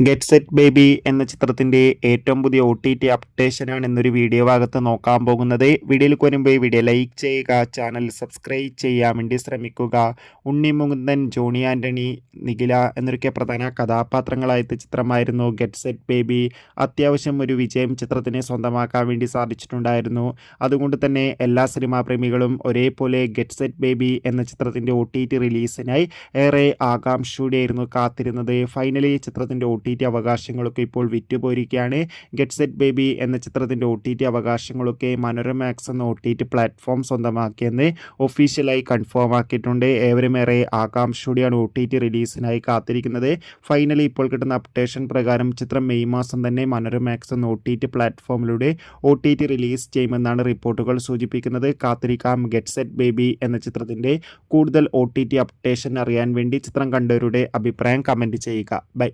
Get set baby എന്ന ചിത്രത്തിൻ്റെ ഏറ്റവും പുതിയ OTT അപ്ഡേഷനാണ് എന്നൊരു വീഡിയോ ഭാഗത്ത് നോക്കാൻ പോകുന്നത്. വീഡിയോയിൽ വരുമ്പോൾ വീഡിയോ ലൈക്ക് ചെയ്യുക, ചാനൽ സബ്സ്ക്രൈബ് ചെയ്യാൻ വേണ്ടി ശ്രമിക്കുക. ഉണ്ണി മുകുന്ദൻ, ജോണി ആൻ്റണി, നിഖില എന്നൊക്കെ പ്രധാന കഥാപാത്രങ്ങളായ ചിത്രമായിരുന്നു ഗെറ്റ് സെറ്റ് ബേബി. അത്യാവശ്യം ഒരു വിജയം ചിത്രത്തിന് സ്വന്തമാക്കാൻ വേണ്ടി സാധിച്ചിട്ടുണ്ടായിരുന്നു. അതുകൊണ്ട് തന്നെ എല്ലാ സിനിമാ പ്രേമികളും ഒരേപോലെ ഗെറ്റ് സെറ്റ് ബേബി എന്ന ചിത്രത്തിൻ്റെ OTT റിലീസിനായി ഏറെ ആകാംക്ഷയോടെയായിരുന്നു കാത്തിരുന്നത്. ഫൈനലി ചിത്രത്തിൻ്റെ OTT അവകാശങ്ങളൊക്കെ ഇപ്പോൾ വിറ്റുപോയിരിക്കുകയാണ്. ഗെറ്റ് സെറ്റ് ബേബി എന്ന ചിത്രത്തിൻ്റെ OTT അവകാശങ്ങളൊക്കെ മനോരമാക്സ് എന്ന OTT പ്ലാറ്റ്ഫോം സ്വന്തമാക്കിയെന്ന് ഒഫീഷ്യലായി കൺഫേം ആക്കിയിട്ടുണ്ട്. ഏവരുമേറെ ആകാംക്ഷയോടെയാണ് OTT റിലീസിനായി കാത്തിരിക്കുന്നത്. ഫൈനലി ഇപ്പോൾ കിട്ടുന്ന അപ്ഡേഷൻ പ്രകാരം ചിത്രം മെയ് മാസം തന്നെ മനോരമാക്സ് എന്ന OTT പ്ലാറ്റ്ഫോമിലൂടെ OTT റിലീസ് ചെയ്യുമെന്നാണ് റിപ്പോർട്ടുകൾ സൂചിപ്പിക്കുന്നത്. കാത്തിരിക്കാം ഗെറ്റ് സെറ്റ് ബേബി എന്ന ചിത്രത്തിൻ്റെ കൂടുതൽ OTT അപ്ഡേഷൻ അറിയാൻ വേണ്ടി ചിത്രം കണ്ടവരുടെ അഭിപ്രായം കമൻറ്റ് ചെയ്യുക. ബൈ.